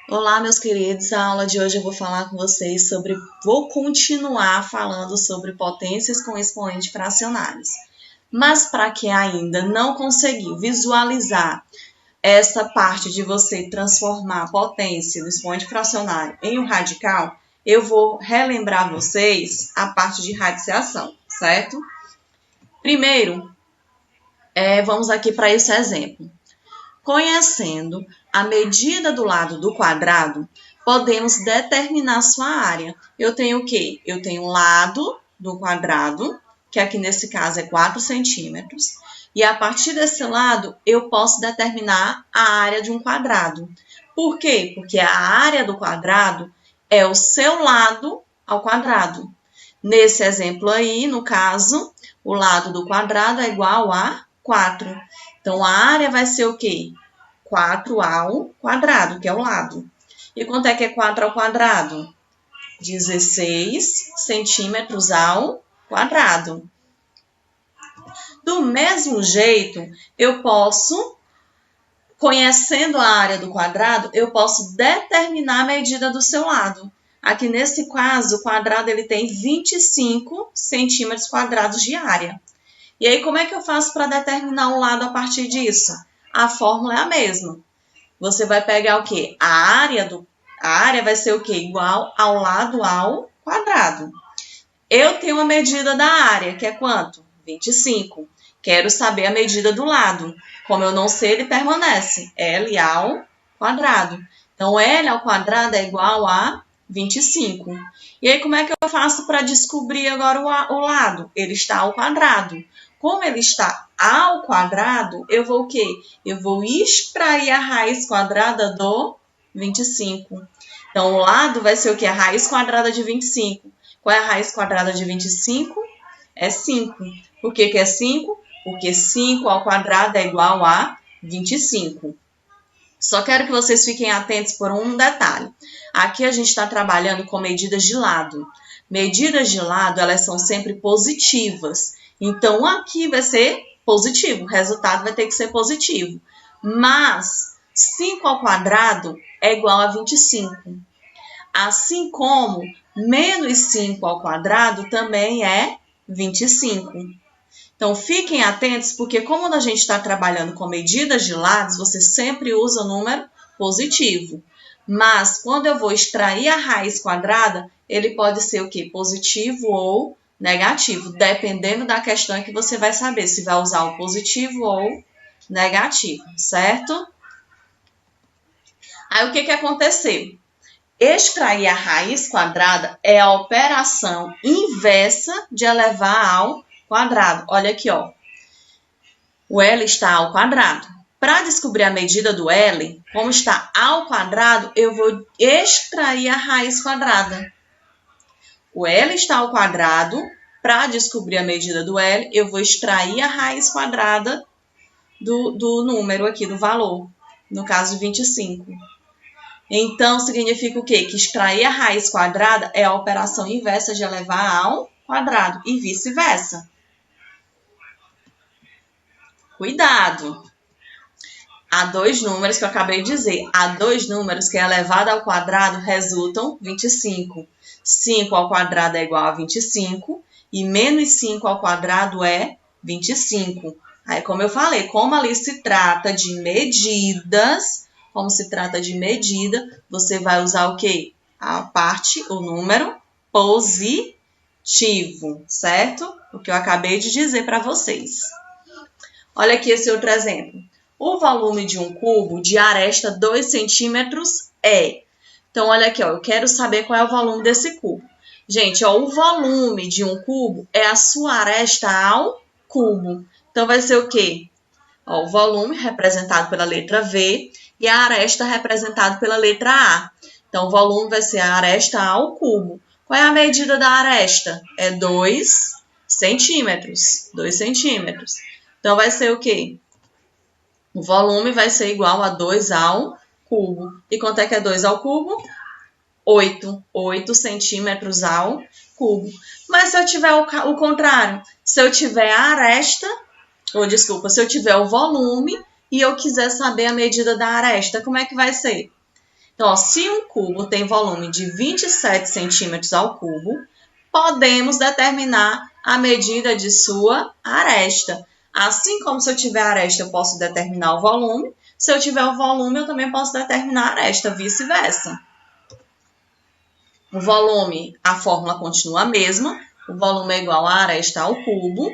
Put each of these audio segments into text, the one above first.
Olá, meus queridos. A aula de hoje eu vou continuar falando sobre potências com expoentes fracionários. Mas para quem ainda não conseguiu visualizar essa parte de você transformar a potência do expoente fracionário em um radical, eu vou relembrar vocês a parte de radiciação, certo? Primeiro, vamos aqui para esse exemplo. Conhecendo a medida do lado do quadrado, podemos determinar sua área. Eu tenho o quê? Eu tenho o lado do quadrado, que aqui nesse caso é 4 centímetros, e a partir desse lado eu posso determinar a área de um quadrado. Por quê? Porque a área do quadrado é o seu lado ao quadrado. Nesse exemplo aí, no caso, o lado do quadrado é igual a 4. Então, a área vai ser o quê? 4 ao quadrado, que é o lado. E quanto é que é 4 ao quadrado? 16 centímetros ao quadrado. Do mesmo jeito, eu posso, conhecendo a área do quadrado, eu posso determinar a medida do seu lado. Aqui nesse caso, o quadrado ele tem 25 centímetros quadrados de área. E aí, como é que eu faço para determinar o lado a partir disso? A fórmula é a mesma. Você vai pegar o quê? A área vai ser o quê? Igual ao lado ao quadrado. Eu tenho a medida da área, que é quanto? 25. Quero saber a medida do lado. Como eu não sei, ele permanece. L ao quadrado. Então, L ao quadrado é igual a 25. E aí, como é que eu faço para descobrir agora o lado? Ele está ao quadrado. Como ele está ao quadrado, eu vou o quê? Eu vou extrair a raiz quadrada do 25. Então, o lado vai ser o quê? A raiz quadrada de 25. Qual é a raiz quadrada de 25? É 5. Por que que é 5? Porque 5 ao quadrado é igual a 25. Só quero que vocês fiquem atentos por um detalhe. Aqui a gente está trabalhando com medidas de lado. Medidas de lado, elas são sempre positivas. Então, aqui vai ser positivo, o resultado vai ter que ser positivo. Mas 5 ao quadrado é igual a 25. Assim como menos 5 ao quadrado também é 25. Então, fiquem atentos, porque como a gente está trabalhando com medidas de lados, você sempre usa o número positivo. Mas, quando eu vou extrair a raiz quadrada, ele pode ser o quê? Positivo ou negativo, dependendo da questão que você vai saber se vai usar o positivo ou negativo, certo? Aí, o que aconteceu? Extrair a raiz quadrada é a operação inversa de elevar ao quadrado. Olha aqui, ó. O L está ao quadrado. Para descobrir a medida do L, como está ao quadrado, eu vou extrair a raiz quadrada. O L está ao quadrado. Para descobrir a medida do L, eu vou extrair a raiz quadrada do número aqui, do valor. No caso, 25. Então, significa o quê? Que extrair a raiz quadrada é a operação inversa de elevar ao quadrado e vice-versa. Cuidado! Há dois números que eu acabei de dizer. Há dois números que elevado ao quadrado resultam 25. 5 ao quadrado é igual a 25 e menos 5 ao quadrado é 25. Aí, como eu falei, como ali se trata de medidas, você vai usar o quê? A parte, o número positivo, certo? O que eu acabei de dizer para vocês. Olha aqui esse outro exemplo. O volume de um cubo de aresta 2 centímetros é. Então, olha aqui, ó, eu quero saber qual é o volume desse cubo. Gente, ó, o volume de um cubo é a sua aresta ao cubo. Então, vai ser o quê? Ó, o volume representado pela letra V e a aresta representada pela letra A. Então, o volume vai ser a aresta ao cubo. Qual é a medida da aresta? É 2 centímetros. 2 centímetros. Então, vai ser o quê? O volume vai ser igual a 2 ao cubo. E quanto é que é 2 ao cubo? 8. 8 centímetros ao cubo. Mas se eu tiver o contrário, se eu tiver a aresta, se eu tiver o volume e eu quiser saber a medida da aresta, como é que vai ser? Então, ó, se um cubo tem volume de 27 centímetros ao cubo, podemos determinar a medida de sua aresta. Assim como se eu tiver aresta, eu posso determinar o volume. Se eu tiver o volume, eu também posso determinar a aresta, vice-versa. O volume, a fórmula continua a mesma. O volume é igual a aresta ao cubo.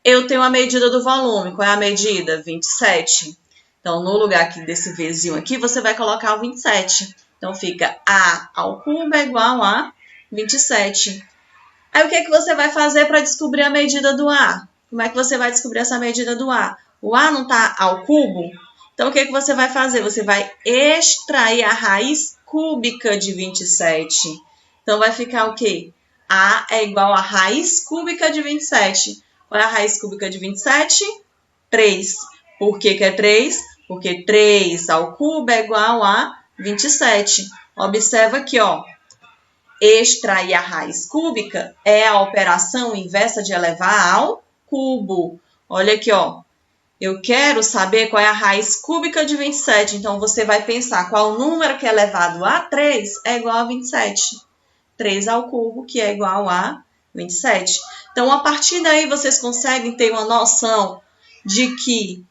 Eu tenho a medida do volume. Qual é a medida? 27. Então, no lugar aqui desse Vzinho aqui, você vai colocar o 27. Então, fica A ao cubo é igual a 27. Aí, o que você vai fazer para descobrir a medida do A? Como é que você vai descobrir essa medida do A? O A não está ao cubo? Então, o que você vai fazer? Você vai extrair a raiz cúbica de 27. Então, vai ficar o quê? A é igual a raiz cúbica de 27. Qual é a raiz cúbica de 27? 3. Por que é 3? Porque 3 ao cubo é igual a 27. Observa aqui, ó. Extrair a raiz cúbica é a operação inversa de elevar ao cubo. Olha aqui, ó. Eu quero saber qual é a raiz cúbica de 27. Então, você vai pensar qual o número que é elevado a 3 é igual a 27. 3 ao cubo, que é igual a 27. Então, a partir daí, vocês conseguem ter uma noção de que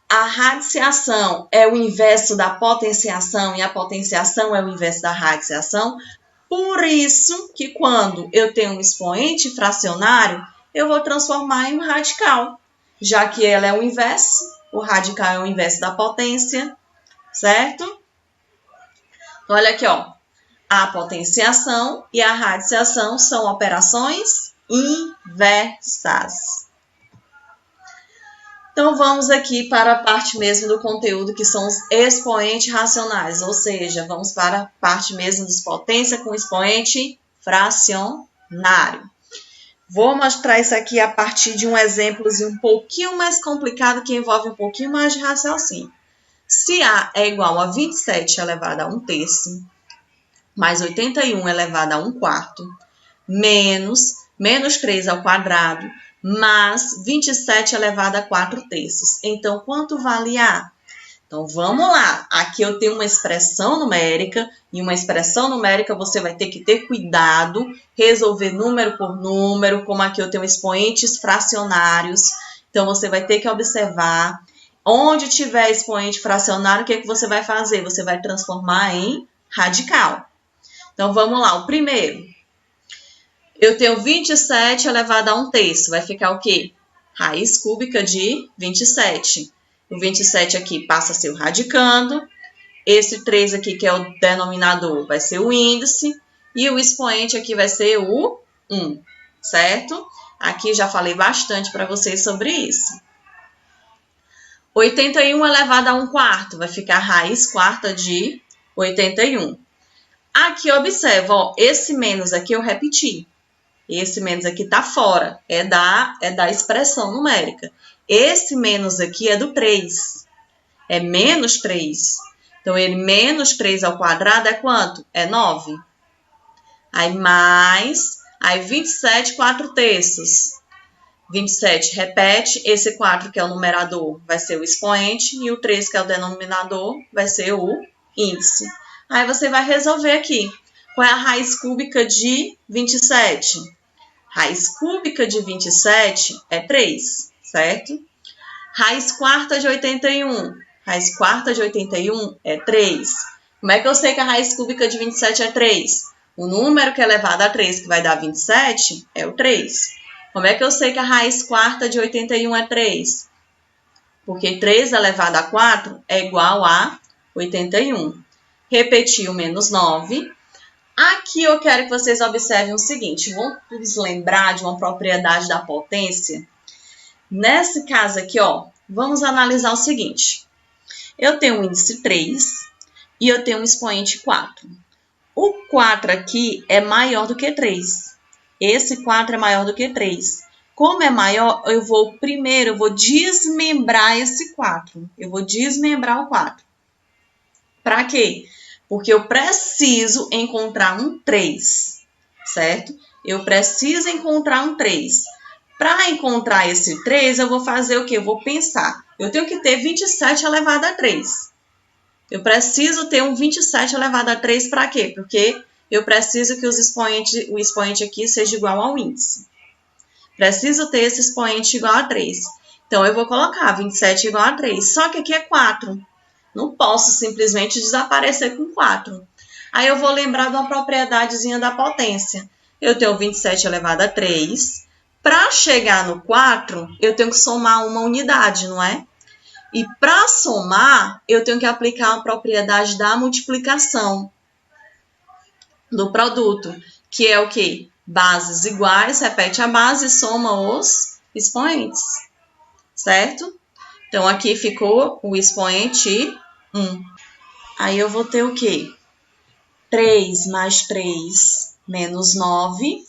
a radiciação é o inverso da potenciação e a potenciação é o inverso da radiciação. Por isso que quando eu tenho um expoente fracionário, eu vou transformar em um radical, já que ela é o inverso, o radical é o inverso da potência, certo? Então, olha aqui, ó. A potenciação e a radiciação são operações inversas. Então, vamos aqui para a parte mesmo do conteúdo, que são os expoentes racionais, ou seja, vamos para a parte mesmo dos potência com expoente fracionário. Vou mostrar isso aqui a partir de um exemplo um pouquinho mais complicado, que envolve um pouquinho mais de raciocínio. Se A é igual a 27 elevado a 1/3, mais 81 elevado a 1/4, menos 3 ao quadrado, mais 27 elevado a 4/3. Então, quanto vale A? Então, vamos lá. Aqui eu tenho uma expressão numérica, e uma expressão numérica você vai ter que ter cuidado, resolver número por número, como aqui eu tenho expoentes fracionários. Então, você vai ter que observar. Onde tiver expoente fracionário, o que você vai fazer? Você vai transformar em radical. Então, vamos lá. O primeiro. Eu tenho 27 elevado a 1/3. Vai ficar o quê? Raiz cúbica de 27. O 27 aqui passa a ser o radicando. Esse 3 aqui, que é o denominador, vai ser o índice. E o expoente aqui vai ser o 1, certo? Aqui já falei bastante para vocês sobre isso. 81 elevado a 1/4 vai ficar raiz quarta de 81. Aqui, observa, ó, esse menos aqui eu repeti. Esse menos aqui está fora, é da expressão numérica. Esse menos aqui é do 3, é menos 3. Então, ele menos 3 ao quadrado é quanto? É 9. Aí, mais, aí 27 4/3. 27 repete, esse 4 que é o numerador vai ser o expoente e o 3 que é o denominador vai ser o índice. Aí, você vai resolver aqui. Qual é a raiz cúbica de 27? Raiz cúbica de 27 é 3, certo? Raiz quarta de 81. Raiz quarta de 81 é 3. Como é que eu sei que a raiz cúbica de 27 é 3? O número que é elevado a 3, que vai dar 27, é o 3. Como é que eu sei que a raiz quarta de 81 é 3? Porque 3 elevado a 4 é igual a 81. Repetir o menos 9. Aqui eu quero que vocês observem o seguinte. Vamos lembrar de uma propriedade da potência? Nesse caso aqui, ó, vamos analisar o seguinte. Eu tenho um índice 3 e eu tenho um expoente 4. O 4 aqui é maior do que 3. Esse 4 é maior do que 3. Como é maior, eu vou desmembrar esse 4. Eu vou desmembrar o 4. Para quê? Porque eu preciso encontrar um 3, certo? Eu preciso encontrar um 3. Para encontrar esse 3, eu vou fazer o quê? Eu vou pensar. Eu tenho que ter 27 elevado a 3. Eu preciso ter um 27 elevado a 3 para quê? Porque eu preciso que o expoente aqui seja igual ao índice. Preciso ter esse expoente igual a 3. Então, eu vou colocar 27 igual a 3. Só que aqui é 4. Não posso simplesmente desaparecer com 4. Aí eu vou lembrar de uma propriedadezinha da potência. Eu tenho 27 elevado a 3. Para chegar no 4, eu tenho que somar uma unidade, não é? E para somar, eu tenho que aplicar a propriedade da multiplicação do produto, que é o quê? Bases iguais, repete a base e soma os expoentes, certo? Então, aqui ficou o expoente 1. Aí eu vou ter o quê? 3 mais 3 menos 9,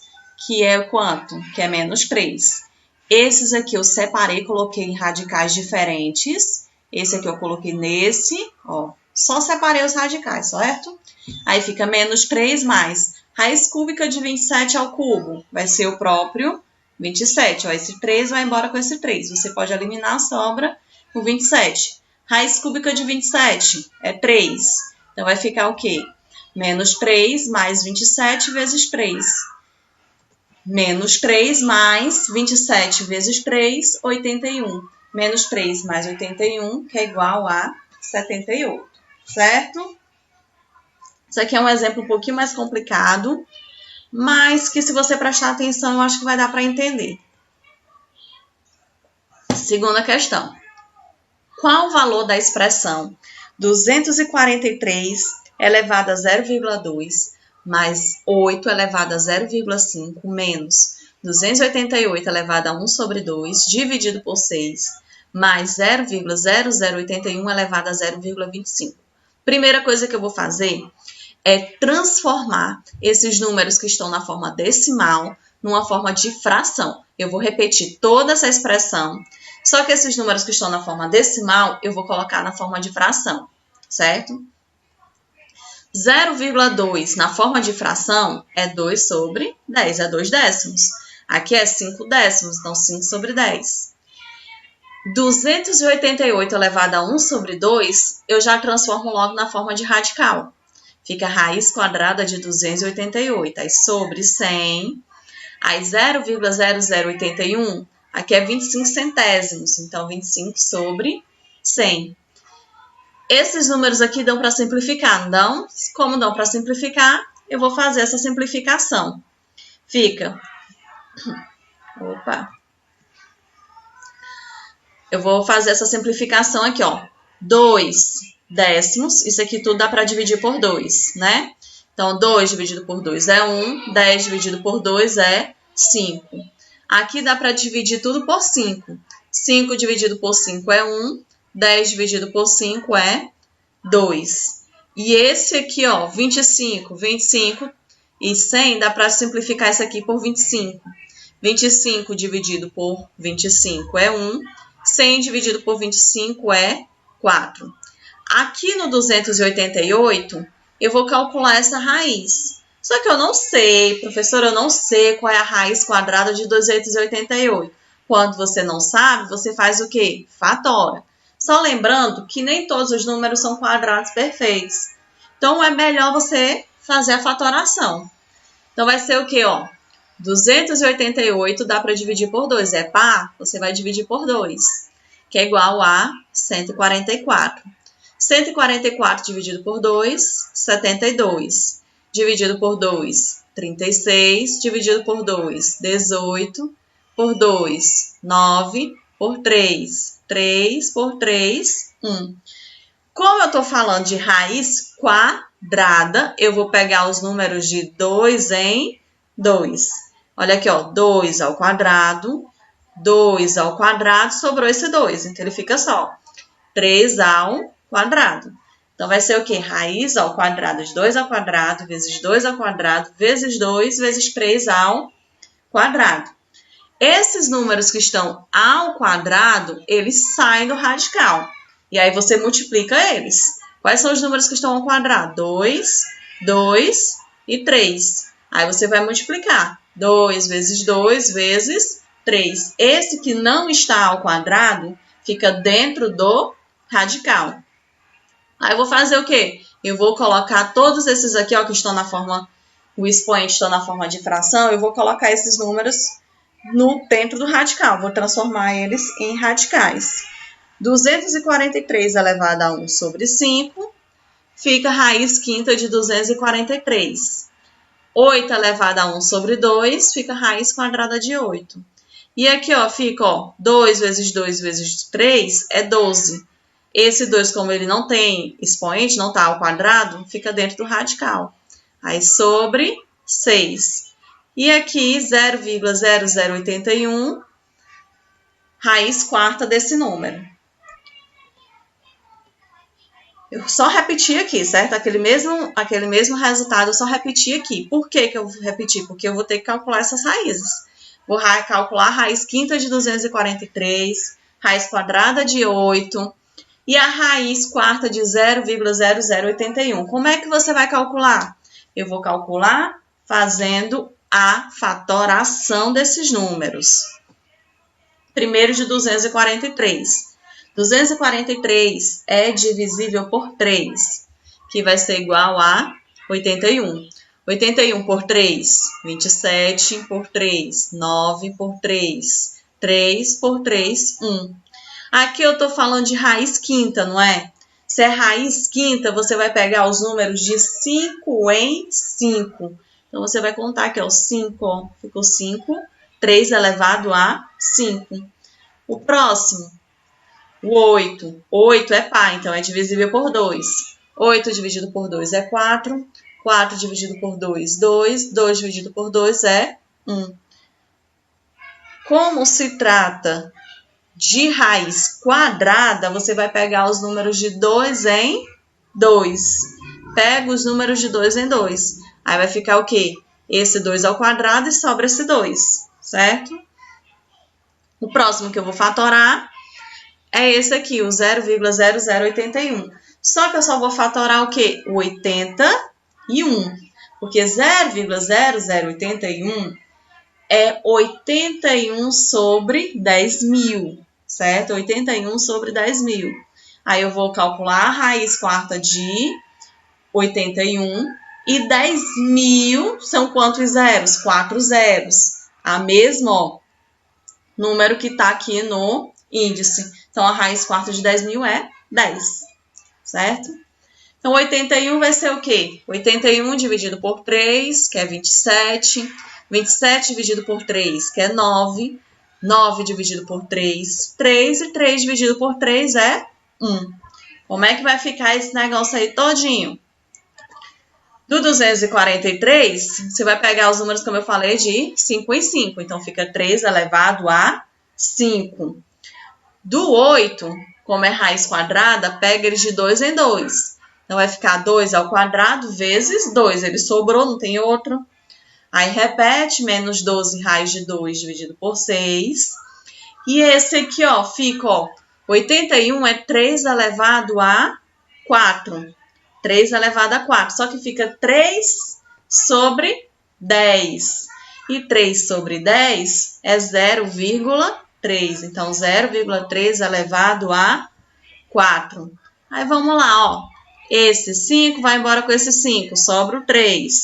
que é quanto? Que é menos 3. Esses aqui eu separei, coloquei em radicais diferentes. Esse aqui eu coloquei nesse, ó. Só separei os radicais, certo? Aí fica menos 3 mais raiz cúbica de 27 ao cubo. Vai ser o próprio 27. Ó, esse 3 vai embora com esse 3. Você pode eliminar, sobra o 27. Raiz cúbica de 27 é 3. Então, vai ficar o quê? Menos 3 mais 27 vezes 3. Menos 3 mais 27 vezes 3, 81. Menos 3 mais 81, que é igual a 78, certo? Isso aqui é um exemplo um pouquinho mais complicado, mas que se você prestar atenção, eu acho que vai dar para entender. Segunda questão. Qual o valor da expressão 243 elevado a 0,2 mais 8 elevado a 0,5 menos 288 elevado a 1 sobre 2 dividido por 6 mais 0,0081 elevado a 0,25? Primeira coisa que eu vou fazer é transformar esses números que estão na forma decimal numa forma de fração. Eu vou repetir toda essa expressão, só que esses números que estão na forma decimal eu vou colocar na forma de fração, certo? 0,2 na forma de fração é 2 sobre 10, é 2 décimos. Aqui é 5 décimos, então 5 sobre 10. 288 elevado a 1 sobre 2, eu já transformo logo na forma de radical. Fica a raiz quadrada de 288, aí sobre 100, aí 0,0081, aqui é 25 centésimos, então 25 sobre 100. Esses números aqui dão para simplificar, não dão? Como dão para simplificar, eu vou fazer essa simplificação. Fica... Eu vou fazer essa simplificação aqui, ó. 2 décimos, isso aqui tudo dá para dividir por 2, né? Então, 2 dividido por 2 é 1, 10 dividido por 2 é 5. Aqui dá para dividir tudo por 5. 5 dividido por 5 é 1, 10 dividido por 5 é 2. E esse aqui, ó, 25 e 100, dá para simplificar isso aqui por 25. 25 dividido por 25 é 1, 100 dividido por 25 é 4. Aqui no 288, eu vou calcular essa raiz. Só que eu não sei, professora, eu não sei qual é a raiz quadrada de 288. Quando você não sabe, você faz o quê? Fatora. Só lembrando que nem todos os números são quadrados perfeitos. Então, é melhor você fazer a fatoração. Então, vai ser o quê, ó? 288 dá para dividir por 2. É par? Você vai dividir por 2, que é igual a 144. 144 dividido por 2, 72. Dividido por 2, 36. Dividido por 2, 18. Por 2, 9. Por 3, 3. Por 3, 1. Como eu estou falando de raiz quadrada, eu vou pegar os números de 2 em 2. Olha aqui, ó, 2 ao quadrado, 2 ao quadrado, sobrou esse 2. Então, ele fica só 3 ao quadrado. Então, vai ser o quê? Raiz ao quadrado de 2 ao quadrado, vezes 2 ao quadrado, vezes 2, vezes 3 ao quadrado. Esses números que estão ao quadrado, eles saem do radical. E aí, você multiplica eles. Quais são os números que estão ao quadrado? 2, 2 e 3. Aí, você vai multiplicar. 2 vezes 2 vezes 3. Esse que não está ao quadrado fica dentro do radical. Aí eu vou fazer o quê? Eu vou colocar todos esses aqui, ó, que estão na forma, o expoente está na forma de fração, eu vou colocar esses números dentro do radical, vou transformar eles em radicais. 243 elevado a 1 sobre 5, fica raiz quinta de 243. 8 elevado a 1 sobre 2, fica raiz quadrada de 8. E aqui, ó, fica, ó, 2 vezes 2 vezes 3 é 12. Esse 2, como ele não tem expoente, não está ao quadrado, fica dentro do radical. Aí, sobre 6. E aqui, 0,0081, raiz quarta desse número. Eu só repeti aqui, certo? Aquele mesmo resultado eu só repeti aqui. Por que que eu vou repetir? Porque eu vou ter que calcular essas raízes. Vou calcular a raiz quinta de 243, raiz quadrada de 8 e a raiz quarta de 0,0081. Como é que você vai calcular? Eu vou calcular fazendo a fatoração desses números. Primeiro de 243. 243 é divisível por 3, que vai ser igual a 81. 81 por 3, 27 por 3, 9 por 3, 3 por 3, 1. Aqui eu estou falando de raiz quinta, não é? Se é raiz quinta, você vai pegar os números de 5 em 5. Então, você vai contar aqui, ó, 5, ó, ficou 5, 3 elevado a 5. O próximo, o 8. 8 é par, então é divisível por 2. 8 dividido por 2 é 4. 4 dividido por 2, 2. 2 dividido por 2 é 1. Como se trata de raiz quadrada, você vai pegar os números de 2 em 2. Pega os números de 2 em 2. Aí vai ficar o quê? Esse 2 ao quadrado e sobra esse 2, certo? O próximo que eu vou fatorar é esse aqui, o 0,0081. Só que eu só vou fatorar o quê? O 81. Porque 0,0081 é 81 sobre 10.000, certo? 81 sobre 10.000. Aí eu vou calcular a raiz quarta de 81 e 10.000 são quantos zeros? 4 zeros. A mesma, ó, número que está aqui no índice. Então, a raiz quarta de 10.000 é 10, certo? Então, 81 vai ser o quê? 81 dividido por 3, que é 27. 27 dividido por 3, que é 9. 9 dividido por 3, 3. E 3 dividido por 3 é 1. Como é que vai ficar esse negócio aí todinho? Do 243, você vai pegar os números, como eu falei, de 5 em 5. Então, fica 3 elevado a 5. Do 8, como é raiz quadrada, pega eles de 2 em 2. Então, vai ficar 2 ao quadrado vezes 2. Ele sobrou, não tem outro. Aí, repete, menos 12 raiz de 2 dividido por 6. E esse aqui, ó, fica, ó, 81 é 3 elevado a 4. 3 elevado a 4. Só que fica 3 sobre 10. E 3 sobre 10 é 0,3. Então, 0,3 elevado a 4. Aí, vamos lá, ó. Esse 5 vai embora com esse 5, sobra o 3.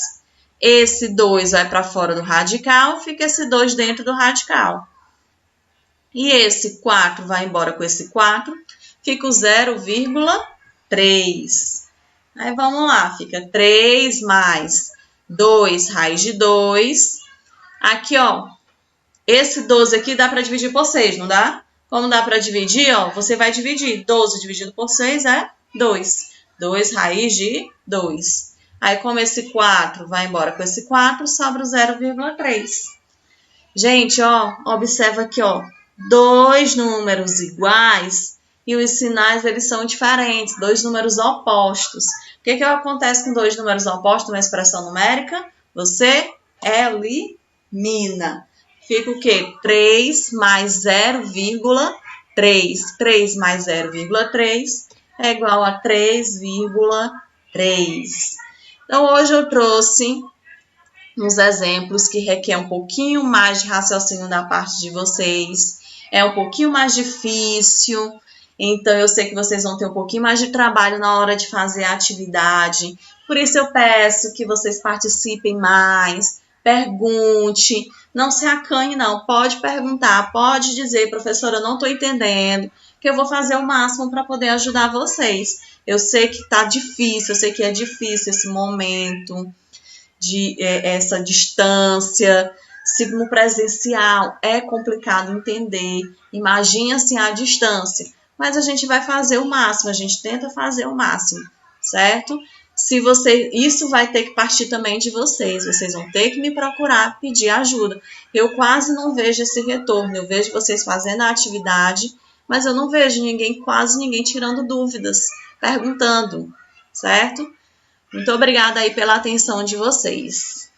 Esse 2 vai para fora do radical, fica esse 2 dentro do radical. E esse 4 vai embora com esse 4, fica o 0,3. Aí, vamos lá, fica 3 mais 2 raiz de 2. Aqui, ó, esse 12 aqui dá para dividir por 6, não dá? Como dá para dividir, ó, você vai dividir. 12 dividido por 6 é 2. 2 raiz de 2. Aí, como esse 4 vai embora com esse 4, sobra o 0,3. Gente, ó, observa aqui, ó, dois números iguais e os sinais, eles são diferentes, dois números opostos. O que acontece com dois números opostos numa expressão numérica? Você elimina. Fica o quê? 3 mais 0,3. 3 mais 0,3 é igual a 3,3. Então, hoje eu trouxe uns exemplos que requer um pouquinho mais de raciocínio da parte de vocês. É um pouquinho mais difícil. Então, eu sei que vocês vão ter um pouquinho mais de trabalho na hora de fazer a atividade. Por isso, eu peço que vocês participem mais, pergunte, não se acanhe, não. Pode perguntar, pode dizer, professora, eu não estou entendendo, que eu vou fazer o máximo para poder ajudar vocês. Eu sei que está difícil, eu sei que é difícil esse momento, essa distância. Se no presencial é complicado entender, imagine assim a distância. Mas a gente vai fazer o máximo, a gente tenta fazer o máximo, certo? Isso vai ter que partir também de vocês. Vocês vão ter que me procurar, pedir ajuda. Eu quase não vejo esse retorno. Eu vejo vocês fazendo a atividade, mas eu não vejo quase ninguém tirando dúvidas, perguntando, certo? Muito obrigada aí pela atenção de vocês.